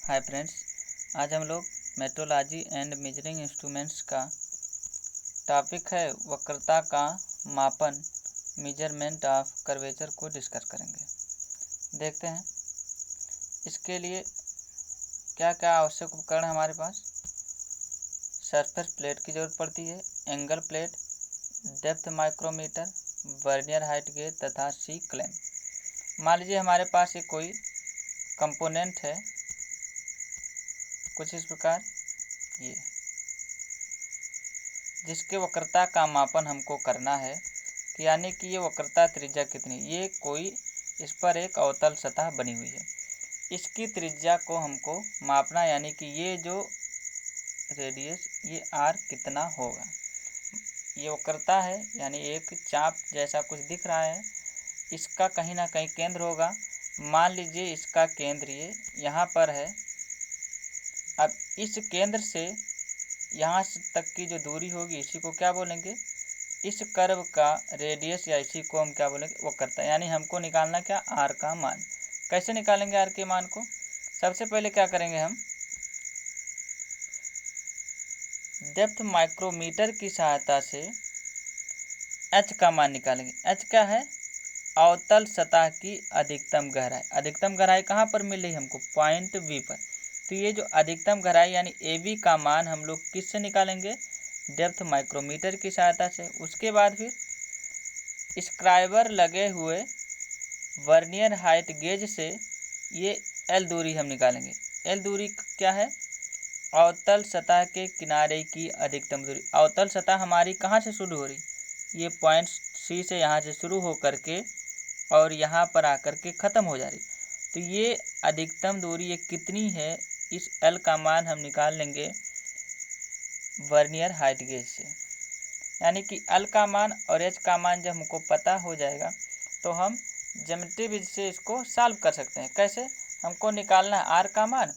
Hi friends, आज हम लोग मेट्रोलॉजी एंड मेजरिंग इंस्ट्रूमेंट्स का टॉपिक है वक्रता का मापन मेजरमेंट ऑफ कर्वेचर को डिस्कस करेंगे। देखते हैं इसके लिए क्या क्या आवश्यक उपकरण हमारे पास। सरफेस प्लेट की ज़रूरत पड़ती है, angle plate, depth micrometer, vernier height gauge तथा सी क्लैंप। मान लीजिए हमारे पास ये कोई कंपोनेंट है कुछ इस प्रकार, ये जिसके वक्रता का मापन हमको करना है, यानी कि ये वक्रता त्रिज्या कितनी। ये कोई इस पर एक अवतल सतह बनी हुई है, इसकी त्रिज्या को हमको मापना, यानी कि ये जो रेडियस ये आर कितना होगा। ये वक्रता है, यानी एक चाप जैसा कुछ दिख रहा है, इसका कहीं ना कहीं केंद्र होगा। मान लीजिए इसका केंद्र ये यहाँ पर है। अब इस केंद्र से यहाँ तक की जो दूरी होगी इसी को क्या बोलेंगे, इस कर्व का रेडियस, या इसी को हम क्या बोलेंगे, वक्रता। यानी हमको निकालना क्या, आर का मान। कैसे निकालेंगे आर के मान को? सबसे पहले क्या करेंगे, हम डेप्थ माइक्रोमीटर की सहायता से एच का मान निकालेंगे। एच क्या है, अवतल सतह की अधिकतम गहराई। अधिकतम गहराई कहाँ पर मिल रही हमको, पॉइंट बी पर। तो ये जो अधिकतम गहराई यानी ए बी का मान हम लोग किससे निकालेंगे, डेप्थ माइक्रोमीटर की सहायता से। उसके बाद फिर स्क्राइबर लगे हुए वर्नियर हाइट गेज से ये एल दूरी हम निकालेंगे। एल दूरी क्या है, अवतल सतह के किनारे की अधिकतम दूरी। अवतल सतह हमारी कहाँ से शुरू हो रही, ये पॉइंट सी से यहाँ से शुरू हो करके और यहाँ पर आकर के ख़त्म हो जा रही। तो ये अधिकतम दूरी ये कितनी है, इस एल का मान हम निकाल लेंगे वर्नियर हाइट गेज से। यानी कि एल का मान और एच का मान जब हमको पता हो जाएगा तो हम ज्योमेट्री विधि से इसको सॉल्व कर सकते हैं। कैसे, हमको निकालना है आर का मान।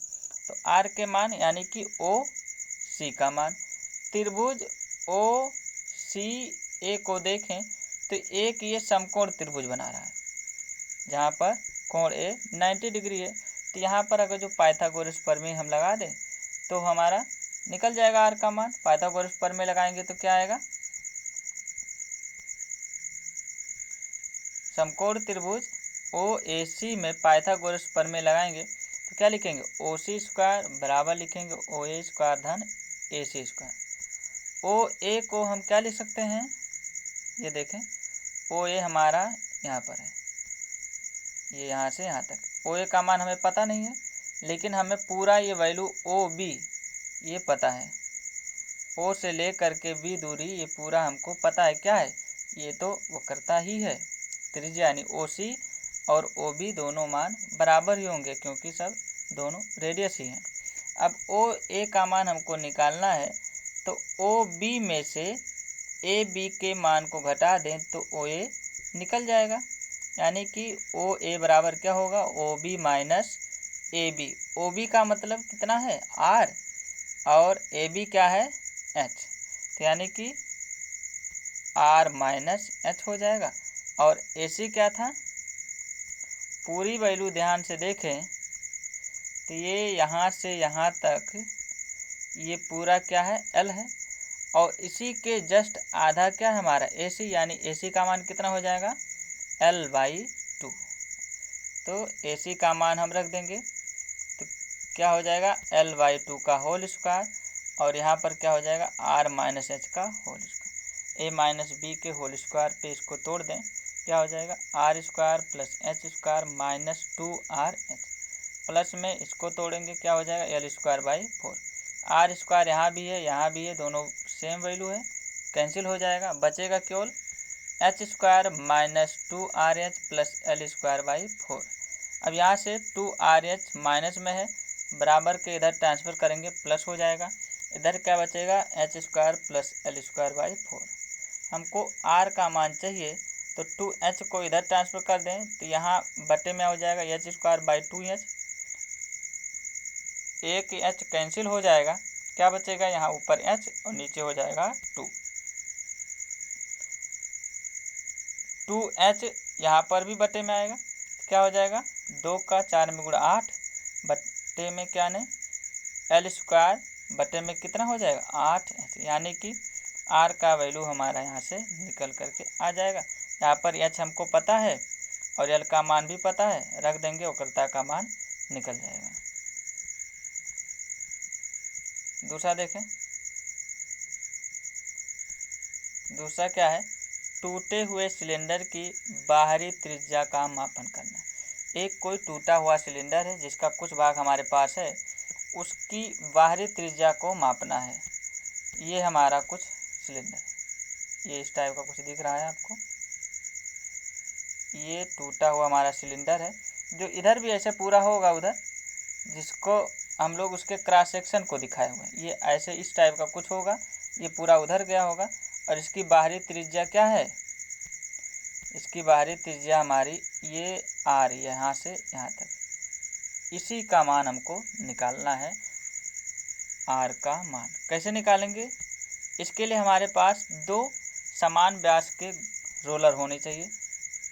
तो आर के मान यानी कि ओ सी का मान। त्रिभुज ओ सी ए को देखें तो एक ये समकोण त्रिभुज बना रहा है, जहाँ पर कोण ए 90 डिग्री है। तो यहाँ पर अगर जो पाइथागोरस प्रमेय हम लगा दें तो हमारा निकल जाएगा आर का मान। पाइथागोरस प्रमेय लगाएंगे तो क्या आएगा, समकोण त्रिभुज ओ ए सी में पाइथागोरस प्रमेय लगाएंगे तो क्या लिखेंगे, ओ सी स्क्वायर बराबर लिखेंगे ओ ए स्क्वायर धन ए सी स्क्वायर। ओ ए को हम क्या लिख सकते हैं, ये देखें ओ ए हमारा यहाँ पर है, ये यहाँ से यहाँ तक। ओ ए का मान हमें पता नहीं है, लेकिन हमें पूरा ये वैल्यू ओ बी ये पता है। ओ से ले करके बी दूरी ये पूरा हमको पता है क्या है, ये तो वक्रता ही है। त्रिज्या यानी ओ सी और ओ बी दोनों मान बराबर ही होंगे, क्योंकि सब दोनों रेडियस ही हैं। अब ओ ए का मान हमको निकालना है, तो ओ बी में से ए बी के मान को घटा दें तो ओ ए निकल जाएगा। यानी कि ओ ए बराबर क्या होगा, O B minus A B. O B का मतलब कितना है, आर, और ए बी क्या है, एच। तो यानी कि आर माइनस एच हो जाएगा। और ए सी क्या था, पूरी वैल्यू ध्यान से देखें तो ये यहाँ से यहाँ तक ये पूरा क्या है, एल है, और इसी के जस्ट आधा क्या है हमारा ए सी। यानी ए सी का मान कितना हो जाएगा, एल बाई 2। तो ए सी का मान हम रख देंगे तो क्या हो जाएगा, एल बाई 2 का होल स्क्वायर, और यहाँ पर क्या हो जाएगा, आर माइनस एच का whole square. A minus B के होल स्क्वायर पे इसको तोड़ दें, क्या हो जाएगा, R square plus H square minus 2RH। Plus में इसको तोड़ेंगे क्या हो जाएगा, L square by 4। R square यहाँ भी है यहाँ भी है, दोनों सेम वैल्यू है, कैंसिल हो जाएगा। बचेगा केवल H square minus 2RH plus L square by 4। अब यहाँ से 2RH माइनस में है, बराबर के इधर ट्रांसफ़र करेंगे प्लस हो जाएगा। इधर क्या बचेगा, H square plus L square by 4। हमको आर का मान चाहिए तो 2h को इधर ट्रांसफ़र कर दें तो यहाँ बटे में हो जाएगा एच स्क्वायर बाई 2h। एक एच कैंसिल हो जाएगा, क्या बचेगा, यहाँ ऊपर h और नीचे हो जाएगा 2h। यहाँ पर भी बटे में आएगा तो क्या हो जाएगा, 2 का 4 में गुणा 8 बट्टे में क्या ने एल स्क्वायर बटे में कितना हो जाएगा 8 यानी कि आर का वैल्यू हमारा यहाँ से निकल करके आ जाएगा। यहाँ पर एच हमको पता है और एल का मान भी पता है, रख देंगे वक्रता का मान निकल जाएगा। दूसरा देखें, दूसरा क्या है, टूटे हुए सिलेंडर की बाहरी त्रिज्या का मापन करना। एक कोई टूटा हुआ सिलेंडर है जिसका कुछ भाग हमारे पास है, उसकी बाहरी त्रिज्या को मापना है। ये हमारा कुछ सिलेंडर, ये इस टाइप का कुछ दिख रहा है आपको, ये टूटा हुआ हमारा सिलेंडर है जो इधर भी ऐसे पूरा होगा उधर, जिसको हम लोग उसके क्रॉस सेक्शन को दिखाए हुए हैं। ये ऐसे इस टाइप का कुछ होगा, ये पूरा उधर गया होगा और इसकी बाहरी त्रिज्या क्या है, इसकी बाहरी त्रिज्या हमारी ये आर, यहाँ से यहाँ तक, इसी का मान हमको निकालना है, आर का मान। कैसे निकालेंगे, इसके लिए हमारे पास दो समान व्यास के रोलर होने चाहिए,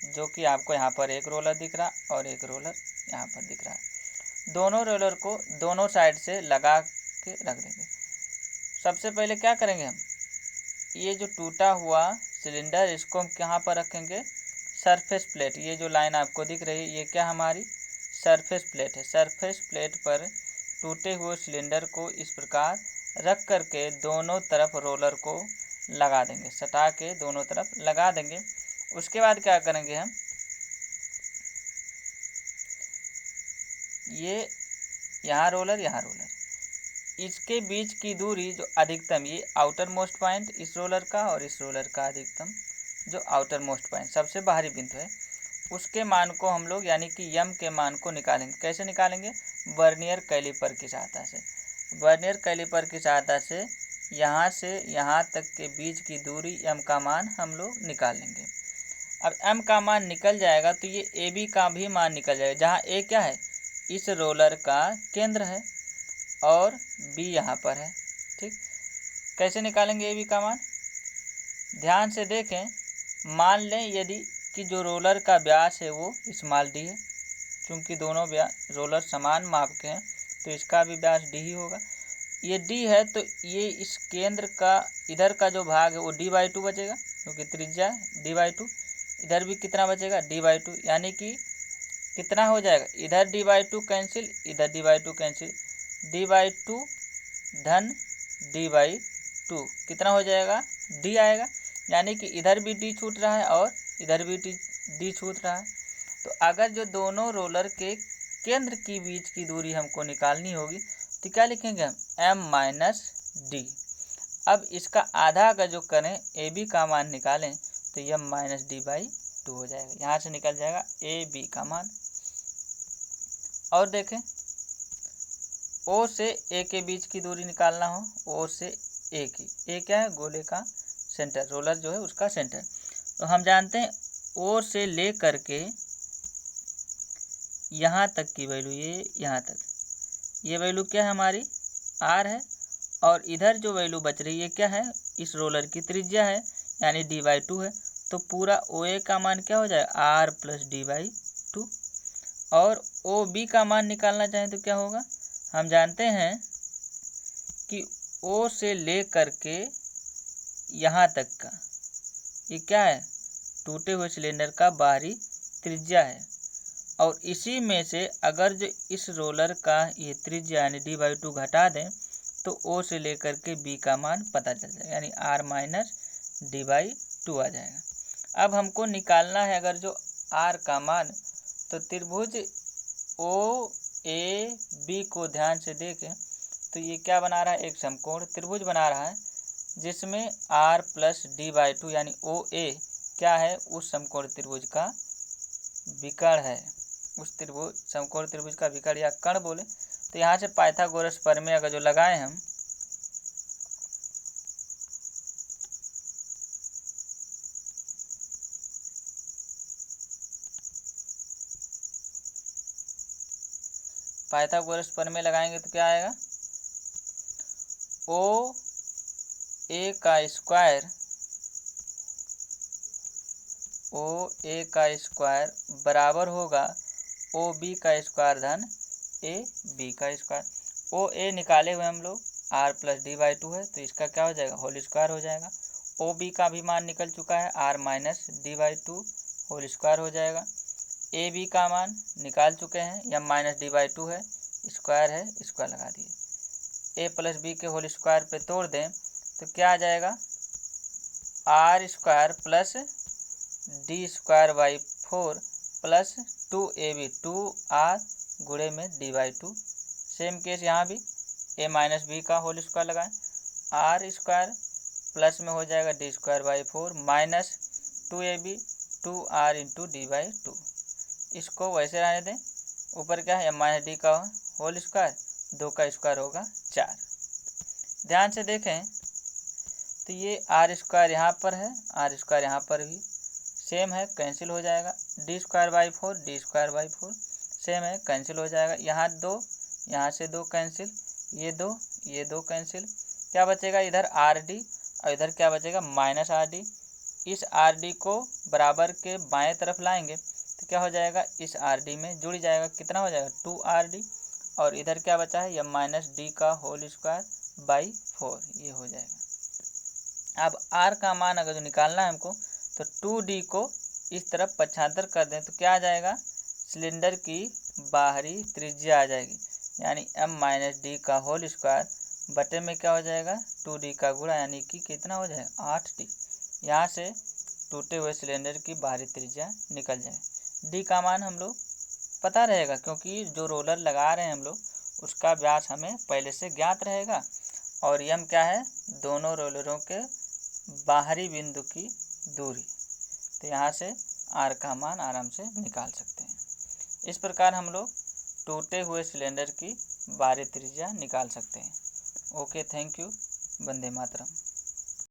जो कि आपको यहाँ पर एक रोलर दिख रहा और एक रोलर यहाँ पर दिख रहा है। दोनों रोलर को दोनों साइड से लगा के रख देंगे। सबसे पहले क्या करेंगे हम, ये जो टूटा हुआ सिलेंडर इसको हम कहाँ पर रखेंगे, सरफेस प्लेट, ये जो लाइन आपको दिख रही है ये क्या हमारी सरफेस प्लेट है। सरफेस प्लेट पर टूटे हुए सिलेंडर को इस प्रकार रख करके दोनों तरफ रोलर को लगा देंगे, सटा के दोनों तरफ लगा देंगे। उसके बाद क्या करेंगे हम, ये यहाँ रोलर यहाँ रोलर, इसके बीच की दूरी जो अधिकतम, ये आउटर मोस्ट पॉइंट इस रोलर का और इस रोलर का अधिकतम जो आउटर मोस्ट पॉइंट सबसे बाहरी बिंदु है, उसके मान को हम लोग यानी कि यम के मान को निकालेंगे। कैसे निकालेंगे, वर्नियर कैलिपर की सहायता से। वर्नियर कैलिपर की सहायता से यहाँ तक के बीच की दूरी एम का मान हम लोग निकाल लेंगे। अब एम का मान निकल जाएगा तो ये ए बी का भी मान निकल जाएगा, जहाँ ए क्या है इस रोलर का केंद्र है और बी यहाँ पर है। ठीक, कैसे निकालेंगे ए बी का मान, ध्यान से देखें, मान लें यदि कि जो रोलर का व्यास है वो स्मॉल डी है, क्योंकि दोनों रोलर समान माप के हैं तो इसका भी व्यास डी ही होगा। ये डी है तो ये इस केंद्र का इधर का जो भाग है वो d/2 बचेगा, क्योंकि त्रिज्या d/2, इधर भी कितना बचेगा d/2, यानी कि कितना हो जाएगा, इधर d/2 कैंसिल, इधर d/2 कैंसिल, d/2 धन d/2 कितना हो जाएगा d आएगा, यानी कि इधर भी d छूट रहा है और इधर भी d छूट रहा है। तो अगर जो दोनों रोलर के केंद्र की बीच की दूरी हमको निकालनी होगी तो क्या लिखेंगे हम m-d। अब इसका आधा अगर जो करें ए बी का मान निकालें तो m-d/2 हो जाएगा, यहाँ से निकल जाएगा ए बी का मान। और देखें, ओ से ए के बीच की दूरी निकालना हो, ओ से ए की, ए क्या है गोले का सेंटर, रोलर जो है उसका सेंटर, तो हम जानते हैं ओ से ले करके यहाँ तक की वैल्यू, ये यहाँ तक, ये वैल्यू क्या है हमारी आर है, और इधर जो वैल्यू बच रही है क्या है इस रोलर की त्रिज्या है यानी d/2 है, तो पूरा ओ ए का मान क्या हो जाएगा r+d/2। और ओ बी का मान निकालना चाहें तो क्या होगा, हम जानते हैं कि ओ से ले करके यहाँ तक का ये क्या है टूटे हुए सिलेंडर का बाहरी त्रिज्या है, और इसी में से अगर जो इस रोलर का ये त्रिज्या यानी d/2 घटा दें तो ओ से लेकर के बी का मान पता चल जाएगा, यानी r-d/2 आ जाएगा। अब हमको निकालना है अगर जो r का मान, तो त्रिभुज ओ ए बी को ध्यान से देखें तो ये क्या बना रहा है, एक समकोण त्रिभुज बना रहा है जिसमें r+d/2 यानी ओ ए क्या है उस समकोण त्रिभुज का विकर्ण है, उस त्रिभुज समकोण त्रिभुज का विकर्ण या कर्ण बोले। तो यहाँ से पाइथागोरस प्रमेय अगर जो लगाए हम, पाइथागोरस प्रमेय लगाएंगे तो क्या आएगा, ओ ए का स्क्वायर बराबर होगा ओ बी का स्क्वायर धन ए बी का स्क्वायर। ओ ए निकाले हुए हम लोग R plus D by two है, तो इसका क्या हो जाएगा, होल स्क्वायर हो जाएगा। ओ बी का भी मान निकल चुका है, R minus D by two whole square हो जाएगा। ए बी का मान निकाल चुके हैं, M minus D by two है, स्क्वायर है, स्क्वायर लगा दिए। ए प्लस बी के होल स्क्वायर पे तोड़ दें तो क्या आ जाएगा, R square plus D square by four plus two A B, two R गुणे में D by two. Same case यहाँ भी ए माइनस बी का होल स्क्वायर लगाएं, आर स्क्वायर प्लस में हो जाएगा d square by four minus two A B two r into d by two. इसको वैसे रहने दें, ऊपर क्या है एम माइनस डी का होल स्क्वायर, दो का स्क्वायर होगा चार। ध्यान से देखें तो ये आर स्क्वायर यहाँ पर है, आर स्क्वायर यहाँ पर भी सेम है, कैंसिल हो जाएगा। D square by four, D square by four same है, कैंसिल हो जाएगा। यहाँ दो, यहाँ से दो कैंसिल, ये दो कैंसिल। क्या बचेगा, इधर आर डी और इधर क्या बचेगा, माइनस आर डी। इस आर डी को बराबर के बाएं तरफ लाएंगे तो क्या हो जाएगा, इस आर डी में जुड़ जाएगा, कितना हो जाएगा, टू आर डी। और इधर क्या बचा है, एम माइनस डी का होल स्क्वायर बाई फोर, ये हो जाएगा। अब r का मान अगर जो निकालना है हमको तो 2d को इस तरफ पक्षांतर कर दें तो क्या आ जाएगा, सिलेंडर की बाहरी त्रिज्या आ जाएगी, यानी m माइनस डी का होल स्क्वायर बटे में क्या हो जाएगा, 2d का गुणा, यानी कि कितना हो जाएगा 8d। यहाँ से टूटे हुए सिलेंडर की बाहरी त्रिज्या निकल जाएगी। d का मान हम लोग पता रहेगा, क्योंकि जो रोलर लगा रहे हैं हम लोग उसका व्यास हमें पहले से ज्ञात रहेगा, और m क्या है, दोनों रोलरों के बाहरी बिंदु की दूरी। तो यहाँ से r का मान आराम से निकाल सकते हैं। इस प्रकार हम लोग टूटे हुए सिलेंडर की बाहरी त्रिज्या निकाल सकते हैं। Okay, thank you, Vande Mataram.